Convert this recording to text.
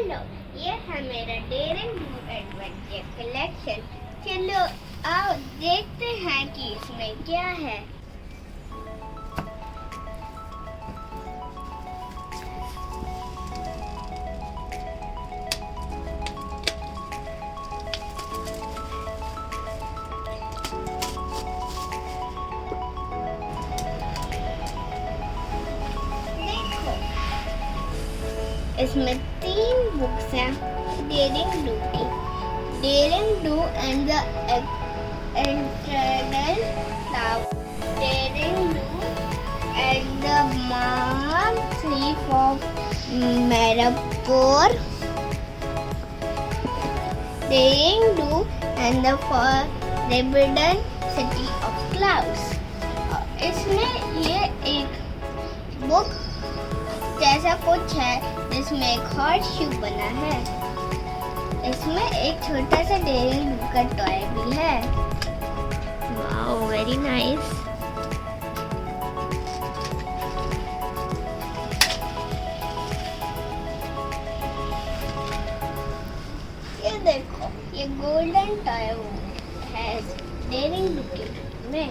Hello, ये है मेरा डेयरिंग डू एडवेंचर कलेक्शन। चलो आओ देखते हैं कि इसमें क्या है। इसमें 3 बुक्स हैं डेयरिंग डू की। Daring Do and the eternal cloud, Daring Do and the mom sleep of Marapore, Daring Do and the forbidden city of clouds. इसमें ये एक बुक जैसा कुछ है जिसमें एक हॉट शू बना है। इसमें एक छोटा सा डेयरिंग डू का टॉय भी है। Wow, very nice. ये देखो, ये गोल्डन टॉय है डेयरिंग डू के में।